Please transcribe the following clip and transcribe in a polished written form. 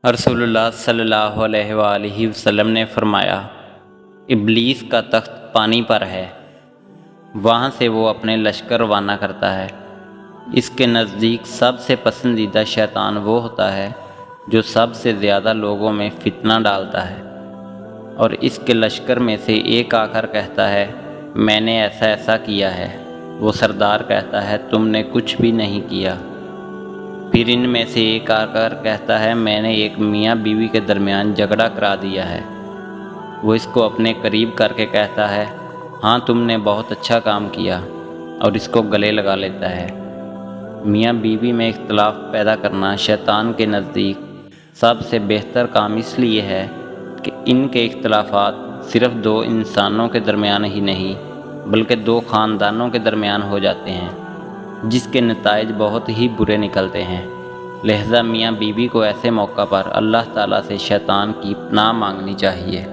رسول اللہ صلی اللہ علیہ وآلہ وسلم نے فرمایا، ابلیس کا تخت پانی پر ہے، وہاں سے وہ اپنے لشکر روانہ کرتا ہے۔ اس کے نزدیک سب سے پسندیدہ شیطان وہ ہوتا ہے جو سب سے زیادہ لوگوں میں فتنہ ڈالتا ہے، اور اس کے لشکر میں سے ایک آ کر کہتا ہے میں نے ایسا ایسا کیا ہے۔ وہ سردار کہتا ہے تم نے کچھ بھی نہیں کیا۔ پھر ان میں سے ایک آ کر کہتا ہے میں نے ایک میاں بیوی کے درمیان جھگڑا کرا دیا ہے۔ وہ اس کو اپنے قریب کر کے کہتا ہے ہاں تم نے بہت اچھا کام کیا، اور اس کو گلے لگا لیتا ہے۔ میاں بیوی میں اختلاف پیدا کرنا شیطان کے نزدیک سب سے بہتر کام اس لیے ہے کہ ان کے اختلافات صرف دو انسانوں کے درمیان ہی نہیں بلکہ دو خاندانوں کے درمیان ہو جاتے ہیں، جس کے نتائج بہت ہی برے نکلتے ہیں۔ لہذا میاں بیوی کو ایسے موقع پر اللہ تعالیٰ سے شیطان کی پناہ مانگنی چاہیے۔